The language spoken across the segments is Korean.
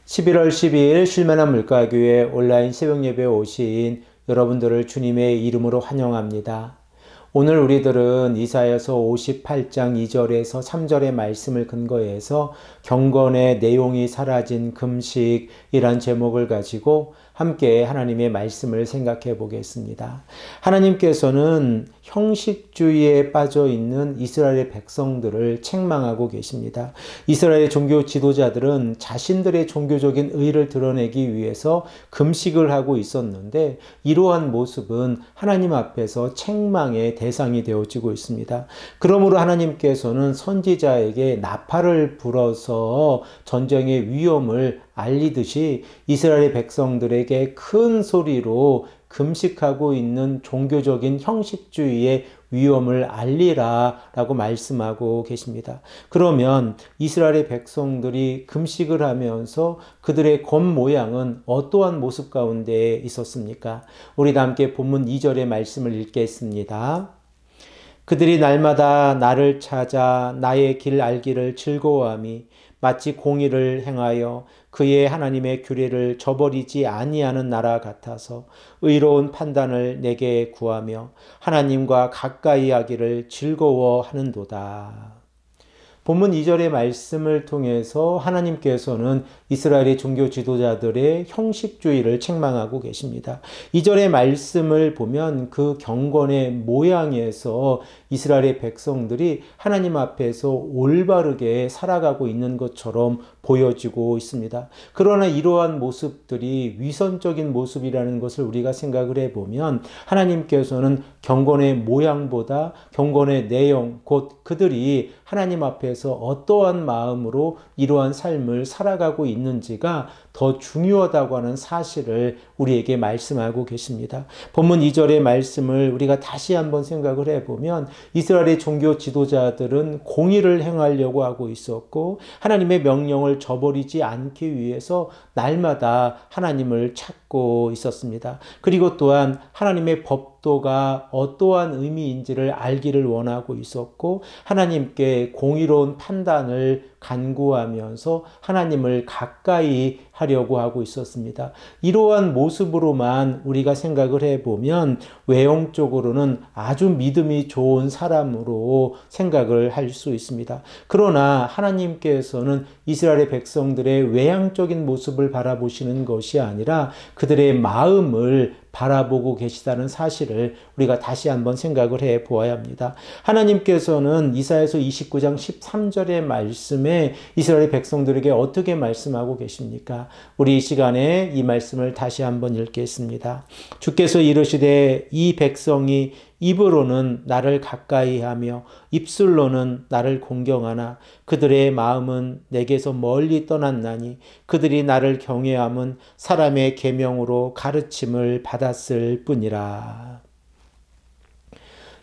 11월 12일 쉴만한 물가교회 온라인 새벽예배에 오신 여러분들을 주님의 이름으로 환영합니다. 오늘 우리들은 이사야서 58장 2절에서 3절의 말씀을 근거해서 경건의 내용이 사라진 금식이란 제목을 가지고 함께 하나님의 말씀을 생각해 보겠습니다. 하나님께서는 형식주의에 빠져 있는 이스라엘의 백성들을 책망하고 계십니다. 이스라엘의 종교 지도자들은 자신들의 종교적인 의를 드러내기 위해서 금식을 하고 있었는데 이러한 모습은 하나님 앞에서 책망의 대상이 되어지고 있습니다. 그러므로 하나님께서는 선지자에게 나팔을 불어서 전쟁의 위험을 알리듯이 이스라엘의 백성들에게 큰 소리로 금식하고 있는 종교적인 형식주의의 위험을 알리라 라고 말씀하고 계십니다. 그러면 이스라엘의 백성들이 금식을 하면서 그들의 겉모양은 어떠한 모습 가운데 있었습니까? 우리 다 함께 본문 2절의 말씀을 읽겠습니다. 그들이 날마다 나를 찾아 나의 길 알기를 즐거워함이 마치 공의를 행하여 그의 하나님의 규례를 저버리지 아니하는 나라 같아서 의로운 판단을 내게 구하며 하나님과 가까이 하기를 즐거워하는도다. 본문 2절의 말씀을 통해서 하나님께서는 이스라엘의 종교 지도자들의 형식주의를 책망하고 계십니다. 2절의 말씀을 보면 그 경건의 모양에서 이스라엘의 백성들이 하나님 앞에서 올바르게 살아가고 있는 것처럼 보여지고 있습니다. 그러나 이러한 모습들이 위선적인 모습이라는 것을 우리가 생각을 해보면 하나님께서는 경건의 모양보다 경건의 내용, 곧 그들이 하나님 앞에서 어떠한 마음으로 이러한 삶을 살아가고 있는지가 더 중요하다고 하는 사실을 우리에게 말씀하고 계십니다. 본문 2절의 말씀을 우리가 다시 한번 생각을 해보면 이스라엘의 종교 지도자들은 공의를 행하려고 하고 있었고 하나님의 명령을 저버리지 않기 위해서 날마다 하나님을 찾고 있었습니다. 그리고 또한 하나님의 법도가 어떠한 의미인지를 알기를 원하고 있었고 하나님께 공의로운 판단을 간구하면서 하나님을 가까이 하려고 하고 있었습니다. 이러한 모습으로만 우리가 생각을 해보면 외형적으로는 아주 믿음이 좋은 사람으로 생각을 할 수 있습니다. 그러나 하나님께서는 이스라엘의 백성들의 외향적인 모습을 바라보시는 것이 아니라 그들의 마음을 바라보고 계시다는 사실을 우리가 다시 한번 생각을 해 보아야 합니다. 하나님께서는 이사야서 29장 13절의 말씀에 이스라엘 백성들에게 어떻게 말씀하고 계십니까? 우리 이 시간에 이 말씀을 다시 한번 읽겠습니다. 주께서 이르시되 이 백성이 입으로는 나를 가까이 하며 입술로는 나를 공경하나 그들의 마음은 내게서 멀리 떠났나니 그들이 나를 경외함은 사람의 계명으로 가르침을 받았을 뿐이라.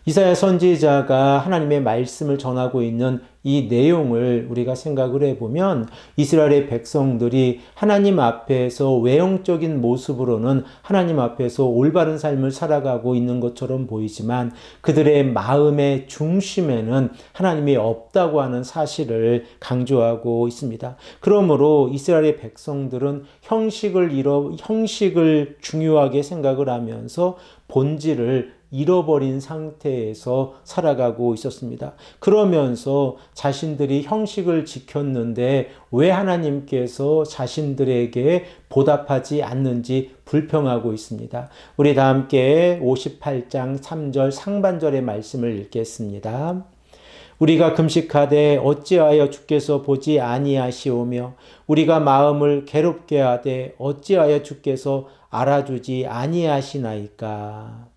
이사야 선지자가 하나님의 말씀을 전하고 있는 이 내용을 우리가 생각을 해보면 이스라엘의 백성들이 하나님 앞에서 외형적인 모습으로는 하나님 앞에서 올바른 삶을 살아가고 있는 것처럼 보이지만 그들의 마음의 중심에는 하나님이 없다고 하는 사실을 강조하고 있습니다. 그러므로 이스라엘의 백성들은 형식을 중요하게 생각을 하면서 본질을 잃어버린 상태에서 살아가고 있었습니다. 그러면서 자신들이 형식을 지켰는데 왜 하나님께서 자신들에게 보답하지 않는지 불평하고 있습니다. 우리 다 함께 58장 3절 상반절의 말씀을 읽겠습니다. 우리가 금식하되 어찌하여 주께서 보지 아니하시오며 우리가 마음을 괴롭게 하되 어찌하여 주께서 알아주지 아니하시나이까.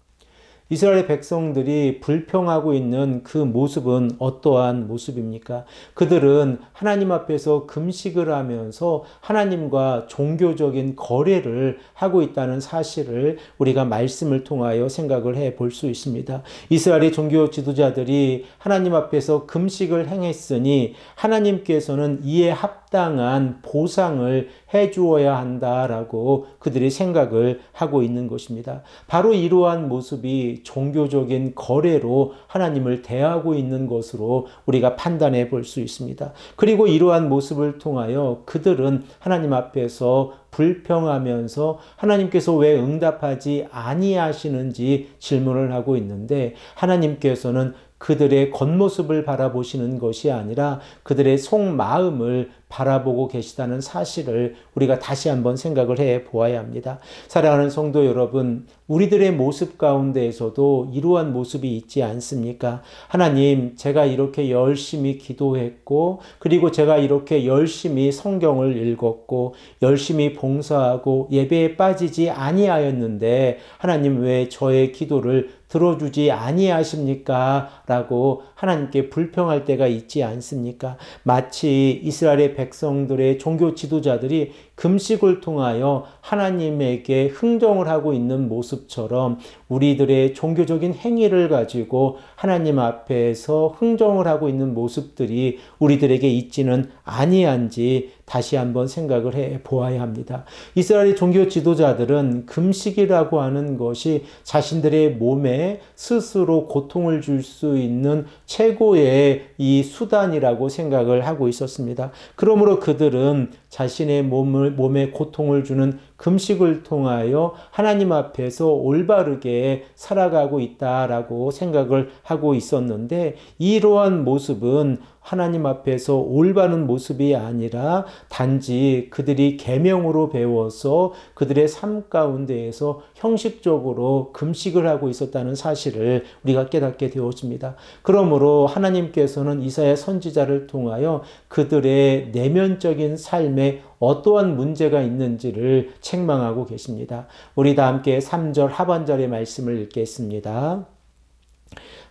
이스라엘 백성들이 불평하고 있는 그 모습은 어떠한 모습입니까? 그들은 하나님 앞에서 금식을 하면서 하나님과 종교적인 거래를 하고 있다는 사실을 우리가 말씀을 통하여 생각을 해 볼 수 있습니다. 이스라엘의 종교 지도자들이 하나님 앞에서 금식을 행했으니 하나님께서는 이에 합 합당한 보상을 해주어야 한다라고 그들이 생각을 하고 있는 것입니다. 바로 이러한 모습이 종교적인 거래로 하나님을 대하고 있는 것으로 우리가 판단해 볼 수 있습니다. 그리고 이러한 모습을 통하여 그들은 하나님 앞에서 불평하면서 하나님께서 왜 응답하지 아니하시는지 질문을 하고 있는데, 하나님께서는 그들의 겉모습을 바라보시는 것이 아니라 그들의 속마음을 바라보고 계시다는 사실을 우리가 다시 한번 생각을 해 보아야 합니다. 사랑하는 성도 여러분, 우리들의 모습 가운데에서도 이러한 모습이 있지 않습니까? 하나님, 제가 이렇게 열심히 기도했고, 그리고 제가 이렇게 열심히 성경을 읽었고, 열심히 봉사하고 예배에 빠지지 아니하였는데 하나님 왜 저의 기도를 들어주지 아니하십니까? 라고 하나님께 불평할 때가 있지 않습니까? 마치 이스라엘의 백성들의 종교 지도자들이 금식을 통하여 하나님에게 흥정을 하고 있는 모습처럼 우리들의 종교적인 행위를 가지고 하나님 앞에서 흥정을 하고 있는 모습들이 우리들에게 있지는 아니한지 다시 한번 생각을 해 보아야 합니다. 이스라엘의 종교 지도자들은 금식이라고 하는 것이 자신들의 몸에 스스로 고통을 줄 수 있는 최고의 이 수단이라고 생각을 하고 있었습니다. 그러므로 그들은 자신의 몸에 고통을 주는 금식을 통하여 하나님 앞에서 올바르게 살아가고 있다라고 생각을 하고 있었는데, 이러한 모습은 하나님 앞에서 올바른 모습이 아니라 단지 그들이 계명으로 배워서 그들의 삶 가운데에서 형식적으로 금식을 하고 있었다는 사실을 우리가 깨닫게 되었습니다. 그러므로 하나님께서는 이사야 선지자를 통하여 그들의 내면적인 삶에 어떠한 문제가 있는지를 책망하고 계십니다. 우리 다 함께 3절 하반절의 말씀을 읽겠습니다.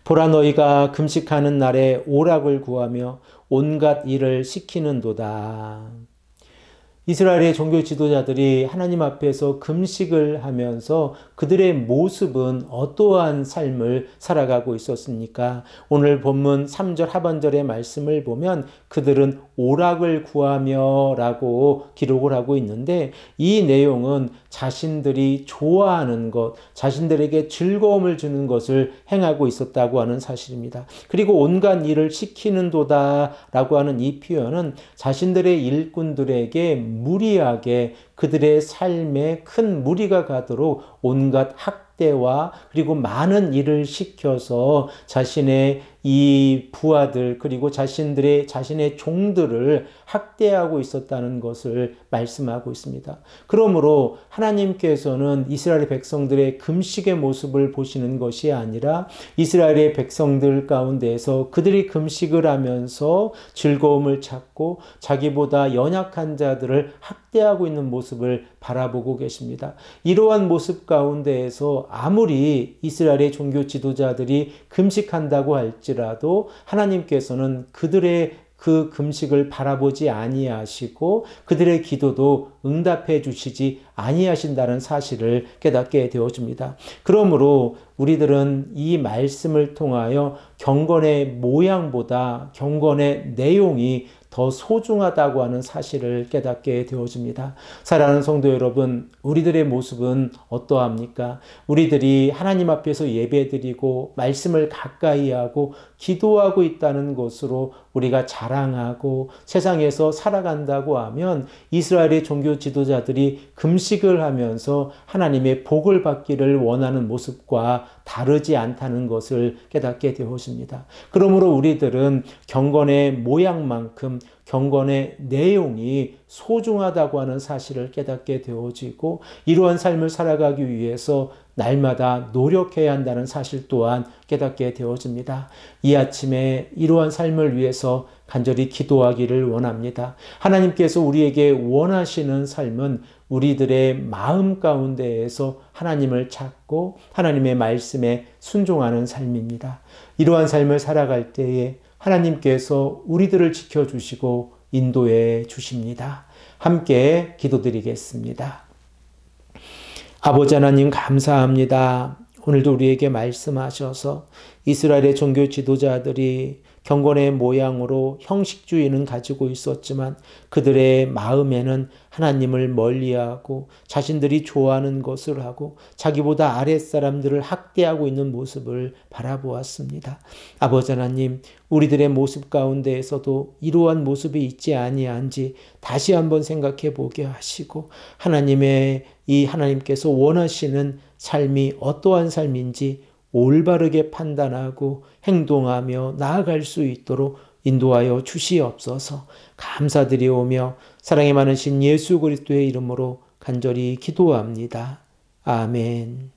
보라, 너희가 금식하는 날에 오락을 구하며 온갖 일을 시키는도다. 이스라엘의 종교 지도자들이 하나님 앞에서 금식을 하면서 그들의 모습은 어떠한 삶을 살아가고 있었습니까? 오늘 본문 3절 하반절의 말씀을 보면 그들은 오락을 구하며 라고 기록을 하고 있는데, 이 내용은 자신들이 좋아하는 것, 자신들에게 즐거움을 주는 것을 행하고 있었다고 하는 사실입니다. 그리고 온갖 일을 시키는도다 라고 하는 이 표현은 자신들의 일꾼들에게 무리하게 그들의 삶에 큰 무리가 가도록 온갖 학대와 그리고 많은 일을 시켜서 자신의 이 부하들 그리고 자신의 종들을 학대하고 있었다는 것을 말씀하고 있습니다. 그러므로 하나님께서는 이스라엘 백성들의 금식의 모습을 보시는 것이 아니라 이스라엘의 백성들 가운데에서 그들이 금식을 하면서 즐거움을 찾고 자기보다 연약한 자들을 학대하고 있는 모습을 바라보고 계십니다. 이러한 모습 가운데에서 아무리 이스라엘의 종교 지도자들이 금식한다고 할지라도 하나님께서는 그들의 그 금식을 바라보지 아니하시고 그들의 기도도 응답해 주시지 아니하신다는 사실을 깨닫게 되어집니다. 그러므로 우리들은 이 말씀을 통하여 경건의 모양보다 경건의 내용이 더 소중하다고 하는 사실을 깨닫게 되어집니다. 사랑하는 성도 여러분, 우리들의 모습은 어떠합니까? 우리들이 하나님 앞에서 예배드리고 말씀을 가까이 하고 기도하고 있다는 것으로 우리가 자랑하고 세상에서 살아간다고 하면 이스라엘의 종교 지도자들이 금식을 하면서 하나님의 복을 받기를 원하는 모습과 다르지 않다는 것을 깨닫게 되었습니다. 그러므로 우리들은 경건의 모양만큼 경건의 내용이 소중하다고 하는 사실을 깨닫게 되어지고 이러한 삶을 살아가기 위해서 날마다 노력해야 한다는 사실 또한 깨닫게 되어집니다. 이 아침에 이러한 삶을 위해서 간절히 기도하기를 원합니다. 하나님께서 우리에게 원하시는 삶은 우리들의 마음 가운데에서 하나님을 찾고 하나님의 말씀에 순종하는 삶입니다. 이러한 삶을 살아갈 때에 하나님께서 우리들을 지켜주시고 인도해 주십니다. 함께 기도드리겠습니다. 아버지 하나님 감사합니다. 오늘도 우리에게 말씀하셔서 이스라엘의 종교 지도자들이 경건의 모양으로 형식주의는 가지고 있었지만 그들의 마음에는 하나님을 멀리하고 자신들이 좋아하는 것을 하고 자기보다 아랫사람들을 학대하고 있는 모습을 바라보았습니다. 아버지 하나님, 우리들의 모습 가운데에서도 이러한 모습이 있지 아니한지 다시 한번 생각해 보게 하시고 하나님께서 원하시는 삶이 어떠한 삶인지 올바르게 판단하고 행동하며 나아갈 수 있도록 인도하여 주시옵소서. 감사드리오며 사랑이 많으신 예수 그리스도의 이름으로 간절히 기도합니다. 아멘.